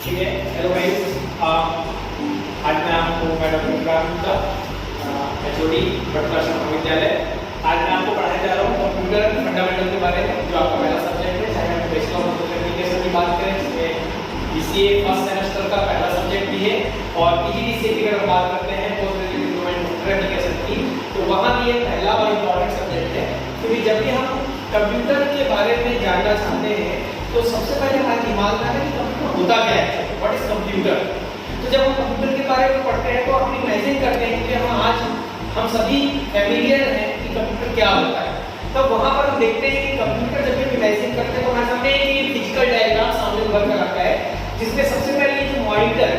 ठीक है। Hello guys, आज मैं आपको मैडम गुप्ता एचओडी भट्टाचार्य महाविद्यालय, आज मैं आपको पढ़ाने जा रहा हूँ कंप्यूटर फंडामेंटल के बारे में, जो आपका पहला सब्जेक्ट है। चाहे हम बैचलर ऑफ कंप्यूटर एप्लीकेशन की बात करें, जिसमें बीसीए फर्स्ट सेमेस्टर का पहला सब्जेक्ट भी है, और पीजीडीसीए की अगर हम बात करते हैं post graduate diploma in computer application की, तो वहाँ भी ये पहला और इम्पोर्टेंट सब्जेक्ट है। क्योंकि जब भी हम कंप्यूटर के बारे में जानना चाहते हैं तो सबसे पहले हमारे दिमाग में आता है कि कंप्यूटर होता क्या है, व्हाट इज कंप्यूटर। तो जब हम कंप्यूटर के बारे में पढ़ते हैं तो हम इमेजिन करते हैं कि हम सभी फैमिलियर हैं कि कंप्यूटर क्या होता है। तो वहां पर हम देखते हैं कि कंप्यूटर जब हम इमेजिन करते हैं तो हमारे सामने एक फिजिकल डायग्राम सामने उभर कर आता है, जिसमें सबसे पहले जो मॉनिटर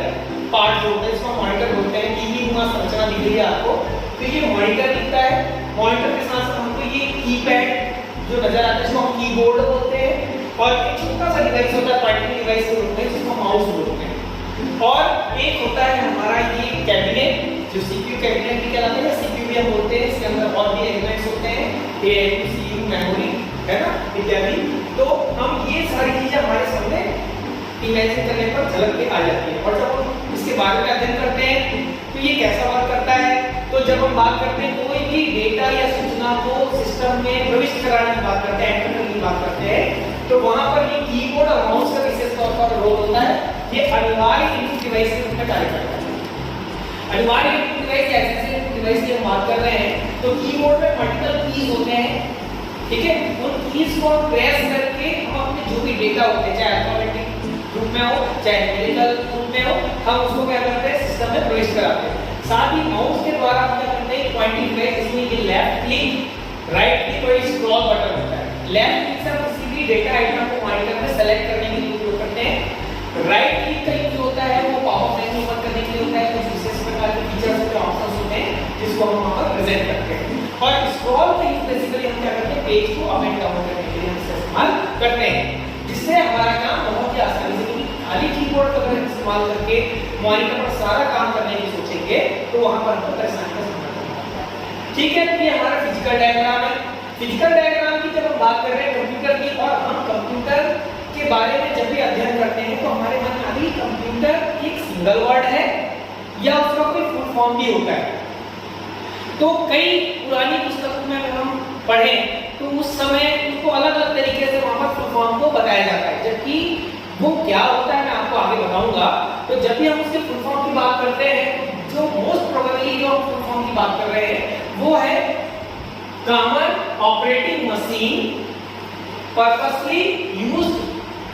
पार्ट जो होता है, इसको मॉनिटर बोलते हैं। टीवी नुमा संरचना दिख रही है आपको, तो ये मॉनिटर दिखता है। मॉनिटर के साथ साथ हमको ये कीपैड जो नजर आता है, इसको हम कीबोर्ड बोलते हैं, और एक छोटा सा डिवाइस होता है पॉइंटिंग डिवाइस के रूप में, जिसको माउस बोलते हैं। और एक होता है हमारा ये कैबिनेट, जो सीपीयू कैबिनेट भी कहलाता है, सीपीयू भी हम बोलते हैं। इसके अंदर और भी एलिमेंट्स होते हैं, एएलयू, सीयू, मेमोरी, है ना, इत्यादि। तो हम ये सारी चीजें हमारे सामने इमेजिन करने पर झलक के आ जाती है। और जब हम इसके बारे में अध्ययन करते हैं तो ये कैसा वर्क करता है, तो जब हम बात करते हैं कोई भी डेटा या सूचना को सिस्टम में प्रविष्ट कराने की बात करते हैं, एंटर करने की बात करते हैं, तो वहां पर ये कीबोर्ड और माउस का विशेष तौर पर रोल होता है। ये अनिवार्य इनपुट डिवाइस के रूप में कार्य करता है। अनिवार्य इनपुट डिवाइस या ऐसे इनपुट डिवाइस की हम बात कर रहे हैं, तो कीबोर्ड में मल्टीपल कीज होते हैं, ठीक है। उन कीज को हम प्रेस करके हम अपने जो भी डेटा होते हैं, चाहे अल्फाबेटिक रूप में हो चाहे न्यूमेरिकल रूप में हो, हम उसको क्या करते हैं, सिस्टम में प्रवेश कराते हैं। साथ ही माउस के द्वारा हम क्या करते हैं, पॉइंटिंग डिवाइस, इसमें ये लेफ्ट क्लिक, राइट क्लिक और स्क्रॉल बटन होता है। लेफ्ट क्लिक से हम किसी भी डेटा आइटम को मॉनिटर में सेलेक्ट करने के लिए उपयोग करते हैं। राइट क्लिक का यूज होता है वो पॉपअप मेन्यू ओपन करने के लिए होता है, कुछ विशेष प्रकार के फीचर्स के ऑप्शंस होते हैं जिसको हम वहां पर प्रेजेंट करते हैं। और स्क्रॉल का यूज बेसिकली हम क्या करते हैं, पेज को अप एंड डाउन करने के लिए हम इस्तेमाल करते हैं, जिससे हमारा काम बहुत ही आसानी से, खाली कीबोर्ड का अगर इस्तेमाल करके मॉनिटर पर सारा काम करने की सोचेंगे तो वहां पर हमको परेशानी का सामना करना पड़ता है। ठीक है, तो ये हमारा फिजिकल डायग्राम है। फिजिकल डायग्राम की जब हम बात कर रहे हैं कंप्यूटर की, और हम कंप्यूटर के बारे में जब भी अध्ययन करते हैं तो हमारे मन में अभी कंप्यूटर एक सिंगल वर्ड है या उसका कोई फुल फॉर्म भी होता है। तो कई पुरानी पुस्तकों में अगर हम पढ़ें तो उस समय उसको अलग अलग तरीके से वहां पर फुल फॉर्म को बताया जाता है, जबकि वो क्या होता है मैं आपको आगे बताऊंगा। तो जब भी हम उसके फुल फॉर्म की बात करते हैं, जो मोस्ट प्रोबेबली जो हम फुल फॉर्म की बात कर रहे हैं वो है common operating machine purposely used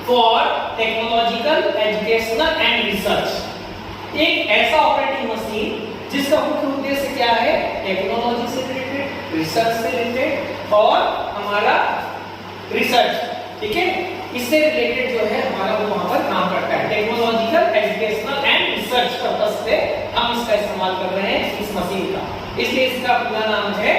for technological, educational and research. एक ऐसा ऑपरेटिंग मशीन जिसका मुख्य उद्देश्य क्या है, टेक्नोलॉजी से रिलेटेड, रिसर्च से रिलेटेड और हमारा रिसर्च, ठीक है, इससे रिलेटेड जो है हमारा वो वहां पर काम करता है। Technological, educational and research purpose से हम इसका इस्तेमाल कर रहे हैं इस मशीन का, इसलिए इसका पूरा नाम है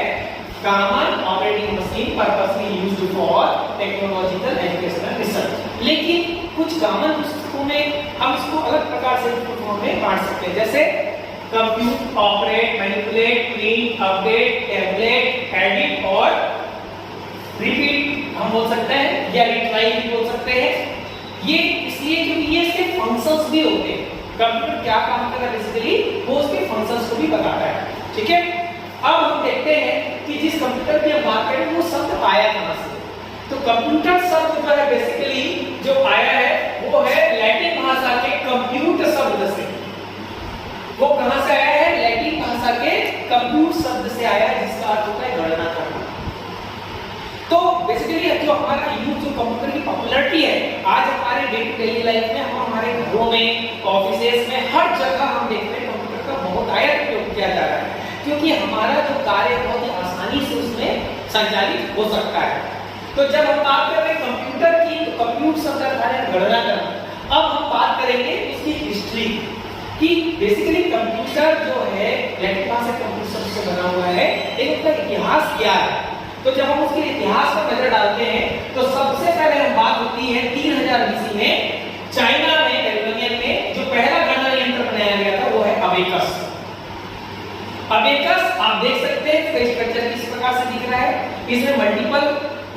common operating machine purposely used for technological, educational, research. लेकिन कुछ कॉमन पुस्तकों में हम इसको अलग प्रकार से फॉर्म में बांट सकते हैं, जैसे compute, operate, manipulate, print, update, tablet, edit और रिपीट हम बोल सकते हैं, या रिट्राई भी बोल सकते हैं। ये इसलिए क्योंकि ये इसके फंक्शंस भी होते हैं। कंप्यूटर क्या काम कर रहा है बेसिकली वो उसके फंक्शंस को भी बताता है, ठीक है। अब हम देखते हैं कि जिस कंप्यूटर की हम बात करें वो शब्द आया कहां से। तो कंप्यूटर शब्द जो है बेसिकली जो आया है वो है लैटिन भाषा के कंप्यूट शब्द से। वो कहां से आया है, लैटिन भाषा के कंप्यूट शब्द से आया है, जिसका अर्थ होता है गणना करना। तो बेसिकली जो हमारा यूज जो कंप्यूटर की पॉपुलैरिटी है आज हमारे डे टू डे लाइफ में, हम हमारे घरों में, ऑफिसेज में, हर जगह हम देखते हैं कंप्यूटर का बहुत आया उपयोग किया जा रहा है, क्योंकि हमारा जो कार्य बहुत ही आसानी से उसमें संचालित हो सकता है। तो जब हम बात कर रहे हैं कंप्यूटर की, तो कंप्यूट शब्द का है गणना करना। अब हम बात करेंगे उसकी हिस्ट्री कि बेसिकली कंप्यूटर जो है लैटिन भाषा कंप्यूटर शब्द से बना हुआ है, लेकिन उसका इतिहास क्या है। तो जब हम उसके इतिहास पर नजर डालते हैं तो सबसे पहले हम बात होती है 3000 बीसी में चाइना में, बेबीलोनियन में जो पहला गणना यंत्र बनाया गया था वो है अबेकस। अबेकस आप देख सकते हैं इसका स्ट्रक्चर किस प्रकार से दिख रहा है, इसमें मल्टीपल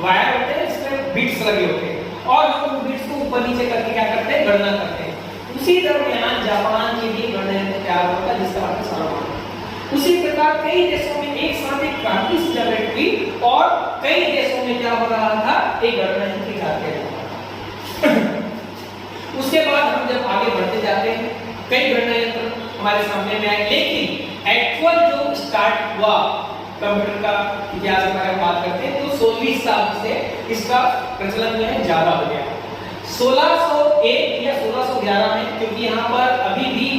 वायर होते हैं, इसमें बिट्स लगे होते हैं और हम उन बिट्स को ऊपर नीचे करके क्या करते हैं, गणना करते हैं। उसी दरमियान जापान के भी गणयंत्र तैयार होता जिसका अर्थ सर्वमान्य। उसी प्रकार कई देशों में एक साथ एक क्रांति जनरेट हुई और कई देशों में क्या हो रहा था, एक गणयंत्र की जाते उसके बाद हम जब आगे बढ़ते जाते हैं कई गणयंत्र हमारे सामने में आए, लेकिन एक्चुअल जो स्टार्ट हुआ कंप्यूटर का इतिहास के बारे में बात करते हैं तो 16वीं शताब्दी से इसका प्रचलन जो है ज्यादा हो गया। 1601 या 1611 में, क्योंकि यहाँ पर अभी भी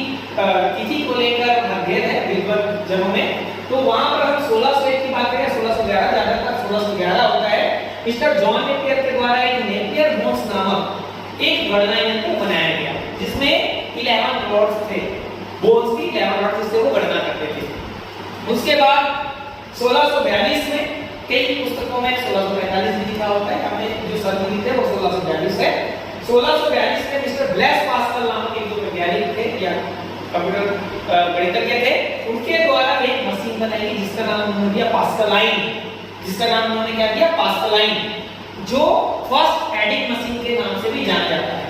तिथि को लेकर मतभेद है विद्वानों में, तो वहां पर हम 1601 की बात करें 1611 ज्यादातर 1611 होता है। मिस्टर जॉन नेपियर के द्वारा एक नेपियर बोन्स नामक एक गणना यंत्र बनाया गया जिसमें 11 रॉड्स थे, बोन्स की 11 रॉड्स, जिससे वो गणना करते थे। उसके बाद 1642 में कई पुस्तकों में 1645 भी लिखा होता है, हमने जो सर्च थे वो 1642 है। 1642 में मिस्टर ब्लेस पास्कल नामक एक जो वैज्ञानिक थे या कंप्यूटर गणितज्ञ थे, उनके द्वारा एक मशीन बनाई गई जिसका नाम उन्होंने दिया पास्कलाइन, जिसका नाम उन्होंने क्या दिया पास्कलाइन, जो फर्स्ट एडिंग मशीन के नाम से भी जाना जाता है।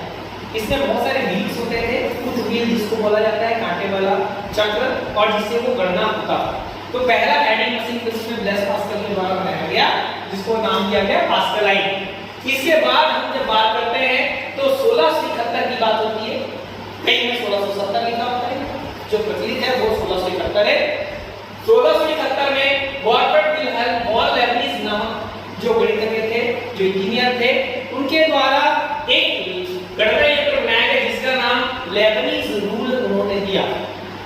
इसमें बहुत सारे व्हील्स होते थे, कुछ व्हील जिसको बोला जाता है कांटे वाला चक्र, और जिससे वो गणना होता। तो पहला एडिंग मशीन जिसमें ब्लेस पास्कल के द्वारा बनाया गया, जिसको नाम दिया गया पास्कलाइन। इसके बाद हम जब बात करते हैं तो 1671 की बात होती है, कहीं में 1670 लिखा होता है, जो प्रचलित है वो 1671 है। 1671 में गॉर्बर्ट विल्हेल्म वॉन लेबनिज नामक जो गणितज्ञ थे, जो इंजीनियर थे, उनके द्वारा एक गणना यंत्र बनाया गया जिसका नाम लेबनिज रूल उन्होंने दिया,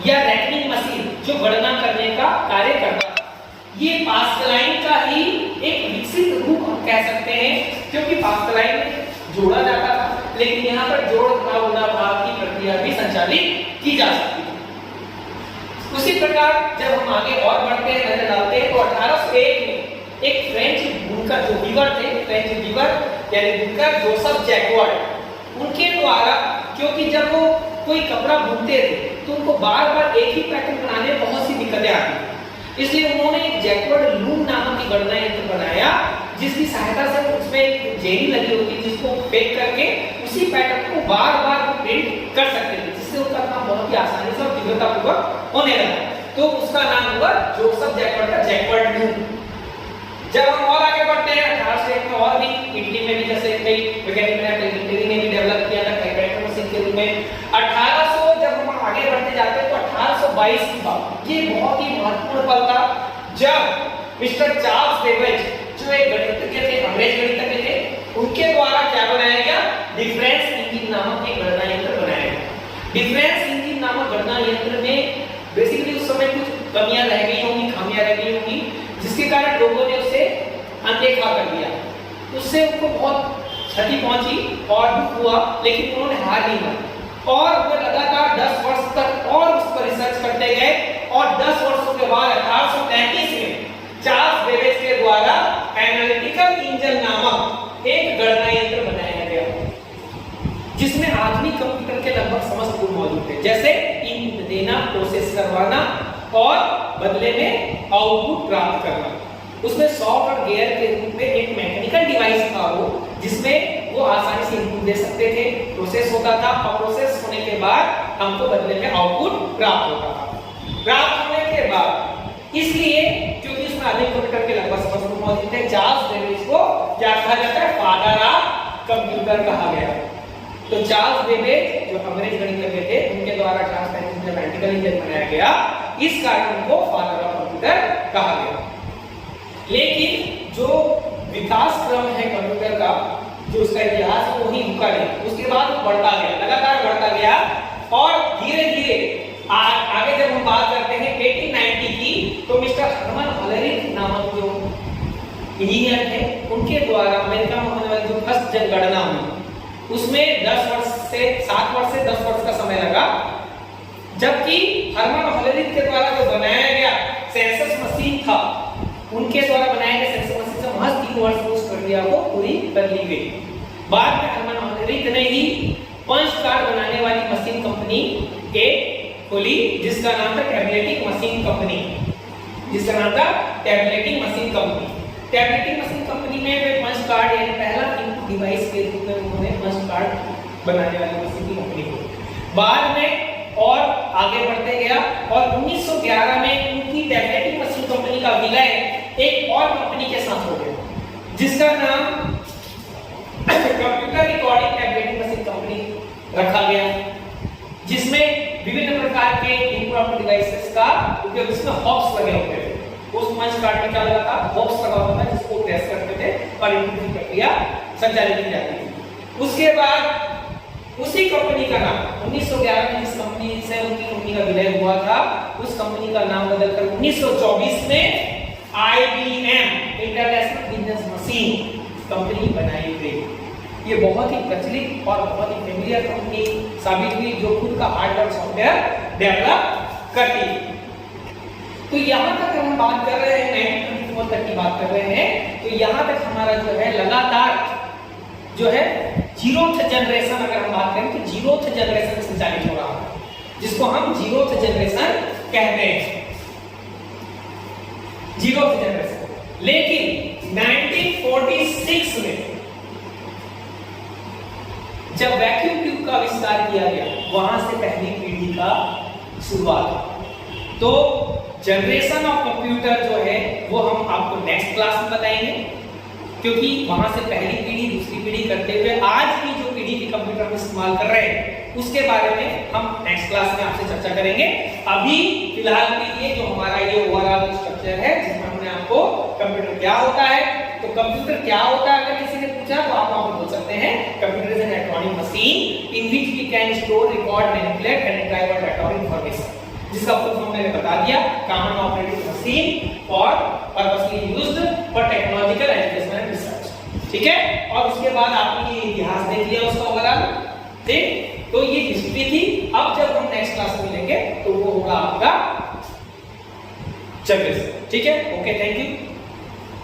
या रेकनिंग मशीन जो गणना करने का कार्य करता है। ये पास्कलाइन का ही एक विकसित रूप हम कह सकते हैं, क्योंकि पास्कलाइन में जोड़ा जाता था, लेकिन यहाँ पर जोड़ गुणा भाग की प्रक्रिया भी संचालित की जा सकती है। उसी प्रकार जब हम आगे और बढ़ते हैं, नजर डालते हैं, तो 1801 में एक फ्रेंच बुनकर जो वीवर थे, फ्रेंच वीवर यानी बुनकर जोसेफ जैक्वार्ड, उनके द्वारा, क्योंकि जब वो कोई कपड़ा बुनते थे तो उनको बार-बार एक ही पैटर्न बनाने में बहुत सी दिक्कतें आती थी, इसलिए उन्होंने एक जैक्वार्ड लूम नामक की गणना यंत्र बनाया जिसकी सहायता से उसमें एक जेनी लगी होती जिसको पैक करके उसी पैटर्न को बार-बार प्रिंट कर सकते थे, जिससे उनका काम बहुत ही आसानी से और तीव्रतापूर्वक होने लगा। तो उसका नाम हुआ जोसेफ जैक्वार्ड का जैक्वार्ड लूम। जब हम और आगे बढ़ते हैं 1801 में और भी इटली में भी जैसे कई वैज्ञानिक ने भी डेवलप किया था टाइपराइटर मशीन के रूप में। 1800 जब हम आगे बढ़ते जाते हैं तो 1822 की बात, ये बहुत ही महत्वपूर्ण पल था जब मिस्टर चार्ल्स बेबेज जो एक गणितज्ञ थे, अंग्रेज गणितज्ञ थे, उनके द्वारा क्या बनाया गया, डिफरेंस इंजन नामक एक गणना यंत्र बनाया गया। डिफरेंस इंजन नामक गणना यंत्र में बेसिकली उस समय कुछ कमियां रह गई होंगी, खामियां रह गई होंगी, जिसके कारण लोगों ने उसे अनदेखा कर दिया। उससे उनको बहुत क्षति पहुंची और दुख हुआ, लेकिन उन्होंने हार नहीं मानी और वो लगातार 10 वर्ष तक और उस पर रिसर्च करते गए, और 10 वर्षों के बाद 1833 में चार्ल्स बेबेज के द्वारा एनालिटिकल इंजन नामक एक गणना यंत्र बनाया गया, जिसमें आधुनिक कंप्यूटर के लगभग समस्त गुण मौजूद थे, जैसे इनपुट देना, प्रोसेस करवाना और बदले में आउटपुट प्राप्त करना। उसमें सॉफ्ट और गियर के रूप में एक मैकेनिकल डिवाइस था वो, जिसमें वो आसानी से इनपुट दे सकते थे, प्रोसेस होता था और प्रोसेस होने के बाद हमको बदले में आउटपुट प्राप्त होता था। प्राप्त होने के बाद इसलिए क्योंकि उसमें आधुनिक कंप्यूटर के लगभग समस्त गुण मौजूद थे, चार्ल्स बेबेज को क्या कहा जाता है, फादर ऑफ कंप्यूटर कहा गया। तो चार्ल्स बेबेज जो अंग्रेज गणितज्ञ थे, उनके द्वारा 1835 में मैकेनिकल इंजन बनाया गया, इस कारण उनको फादर ऑफ कंप्यूटर कहा गया। लेकिन जो विकास क्रम है कंप्यूटर का, जो उसका इतिहास है, वो ही रुका नहीं, उसके बाद बढ़ता गया, लगातार बढ़ता गया, और धीरे-धीरे आगे जब हम बात करते हैं 1890 की, तो मिस्टर हर्मन हॉलरिक नामक जो इंजीनियर थे, उनके द्वारा अमेरिका में होने वाली जो फर्स्ट जनगणना हुई, उसमें 7 वर्ष से 10 वर्ष का समय लगा, जबकि हर्मन हॉलरिक के द्वारा जो बनाया गया सेंसस मशीन था, उनके द्वारा बनाया गया सेंसस मशीन से महज 3 वर्ष में उस प्रक्रिया को पूरी कर ली गई। बाद में हर्मन हॉलरिक ने ही पंच कार्ड बनाने वाली मशीन कंपनी एक खोली, जिसका नाम था टैबलेटिंग मशीन कंपनी, जिसका नाम था tableting machine company. Tableting machine company में वे पंच कार्ड यानी पहला इनपुट डिवाइस के रूप में उन्होंने पंच कार्ड बनाने वाली मशीन की कंपनी को। बाद में और आगे बढ़ते गया और 1911 में उनकी टैबलेटिंग मशीन कंपनी का विलय एक और कंपनी के साथ हो गया जिसका नाम computer recording tableting machine company रखा गया, जिसमें विभिन्न प्रकार के इम्प्रोम्प्ट डिवाइसेस का उपयोग, इसमें हॉप्स लगे होते थे। उस मंच कार्ड में क्या लगा था, हॉप्स लगा होता था जिसको प्रेस करते थे और इनपुट की प्रक्रिया संचालित की जाती थी। उसके बाद उसी कंपनी का नाम 1911 में जिस कंपनी से उनकी कंपनी का विलय हुआ था उस कंपनी का नाम बदलकर 1924 में IBM international business machine company बनाई गई। ये बहुत ही प्रचलित और बहुत ही फेमिलियर कंपनी साबित हुई जो खुद का हार्डवेयर सॉफ्टवेयर डेवलप करती है। तो यहाँ तक हम बात कर रहे हैं 1924 तक की बात कर रहे हैं। तो यहाँ तक हमारा जो है लगातार जो है जीरोथ जनरेशन, अगर हम बात करें तो जीरोथ जनरेशन संचालित हो रहा है जिसको हम जीरोथ जनरेशन कहते हैं, जीरोथ जनरेशन। लेकिन 1946 में जब वैक्यूम ट्यूब का आविष्कार किया गया वहां से पहली पीढ़ी का शुरुआत हुई। तो जनरेशन ऑफ कंप्यूटर जो है वो हम आपको नेक्स्ट क्लास में बताएंगे, क्योंकि वहां से पहली पीढ़ी दूसरी पीढ़ी करते हुए आज की जो पीढ़ी के कंप्यूटर हम इस्तेमाल कर रहे हैं उसके बारे में हम नेक्स्ट क्लास में आपसे चर्चा करेंगे। अभी फिलहाल के लिए जो हमारा ये ओवरऑल स्ट्रक्चर है जिसमें हमने आपको कंप्यूटर क्या होता है, तो कंप्यूटर क्या होता है अगर किसी ने पूछा तो आप वहां पर बोल सकते हैं computer is an electronic machine in which we can store, record, manipulate and drive electronic information, जिसका फुल फॉर्म मैंने बता दिया, common operating machine for purposely used for technological education and research. ठीक है, और उसके बाद आपने ये इतिहास देख लिया उसका ओवरऑल, ठीक। तो ये हिस्ट्री थी। अब जब हम नेक्स्ट क्लास में मिलेंगे तो वो होगा आपका जनरेशन। ठीक है, ओके, थैंक यू।